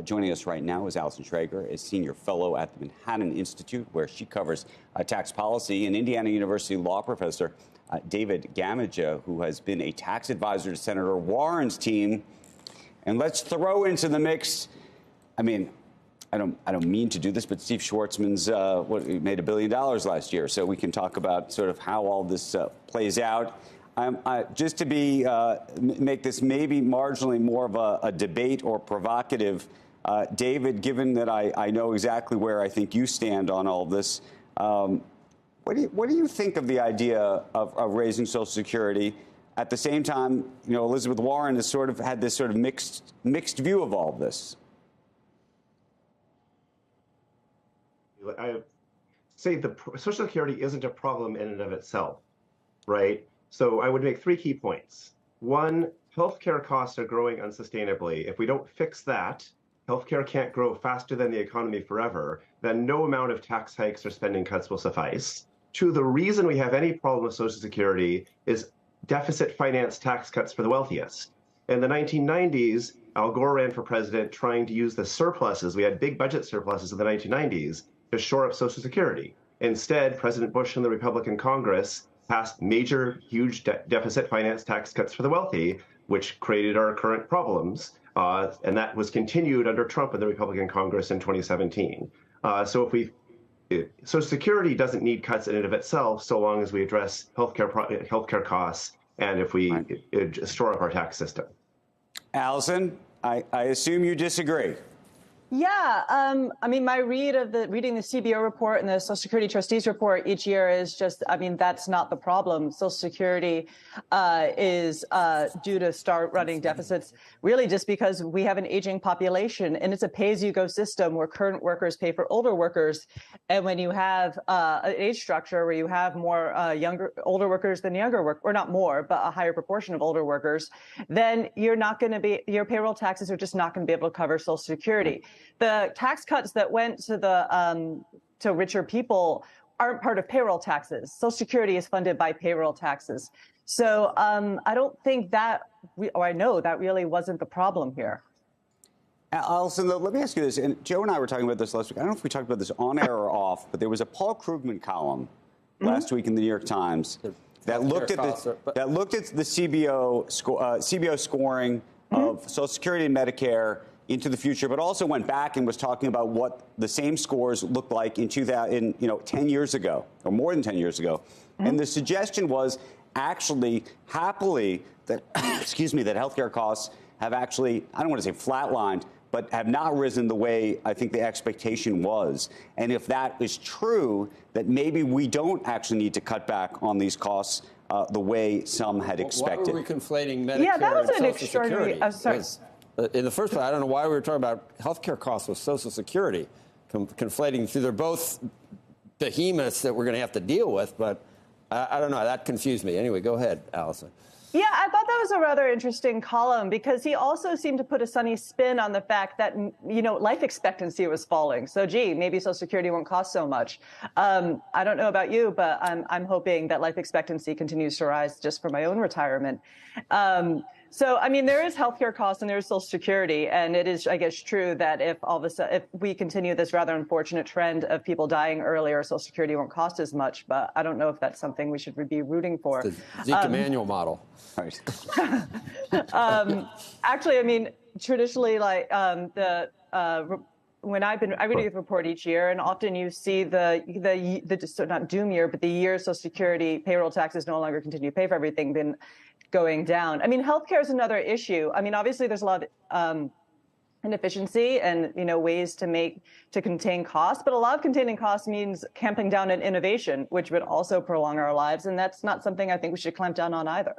Joining us right now is Allison Schrager, a senior fellow at the Manhattan Institute, where she covers tax policy, and Indiana University law professor David Gamage, who has been a tax advisor to Senator Warren's team. And let's throw into the mix, I mean, I don't mean to do this, but Steve Schwartzman's he made $1 billion last year, so we can talk about sort of how all this plays out. Just to make this maybe marginally more of a debate or provocative, David, given that I know exactly where I think you stand on all this, what do you think of the idea of raising Social Security? At the same time, you know, Elizabeth Warren has sort of had this sort of mixed view of all of this. I say the Social Security isn't a problem in and of itself, right? So I would make three key points. One, healthcare costs are growing unsustainably. If we don't fix that, healthcare can't grow faster than the economy forever, then no amount of tax hikes or spending cuts will suffice. Two, the reason we have any problem with Social Security is deficit finance tax cuts for the wealthiest. In the 1990s, Al Gore ran for president trying to use the surpluses. We had big budget surpluses in the 1990s to shore up Social Security. Instead, President Bush and the Republican Congress passed major, huge deficit finance tax cuts for the wealthy, which created our current problems. And that was continued under Trump and the Republican Congress in 2017. Social Security doesn't need cuts in and of itself, so long as we address healthcare costs and if we shore up our tax system. Allison, I assume you disagree. Yeah, I mean, my reading the CBO report and the Social Security Trustees report each year is just, I mean, that's not the problem. Social Security is due to start running deficits really just because we have an aging population, and it's a pay-as-you-go system where current workers pay for older workers. And when you have an age structure where you have more older workers than younger workers, or not more, but a higher proportion of older workers, then you're not going to be, your payroll taxes are just not going to be able to cover Social Security. The tax cuts that went to the to richer people aren't part of payroll taxes. Social Security is funded by payroll taxes. So I don't think that, or I know that really wasn't the problem here. Allison, let me ask you this. And Joe and I were talking about this last week. I don't know if we talked about this on air or off, but there was a Paul Krugman column last week in the New York Times that looked at the CBO scoring of Social Security and Medicare into the future, but also went back and was talking about what the same scores looked like in 10 years ago, or more than 10 years ago. And the suggestion was actually, happily, that, excuse me, that healthcare costs have actually, I don't want to say flatlined, but have not risen the way I think the expectation was. And if that is true, that maybe we don't actually need to cut back on these costs the way some had expected. Why were we conflating Medicare yeah, that was and an Social extraordinary, Security? In the first place, I don't know why we were talking about healthcare costs with Social Security, conflating. They're both behemoths that we're going to have to deal with, but I don't know. That confused me. Anyway, go ahead, Allison. Yeah, I thought that was a rather interesting column because he also seemed to put a sunny spin on the fact that, you know, life expectancy was falling. So, gee, maybe Social Security won't cost so much. I don't know about you, but I'm hoping that life expectancy continues to rise just for my own retirement. So, I mean, there is healthcare costs and there's Social Security, and it is, I guess, true that if we continue this rather unfortunate trend of people dying earlier, Social Security won't cost as much. But I don't know if that's something we should be rooting for. The Zeke Emanuel model. Right. Actually, I mean, traditionally, like when I read the report each year, and often you see the not doom year, but the year Social Security payroll taxes no longer continue to pay for everything been going down. I mean, healthcare is another issue. I mean, obviously, there's a lot of inefficiency and, you know, ways to contain costs, but a lot of containing costs means clamping down on innovation, which would also prolong our lives, and that's not something I think we should clamp down on either.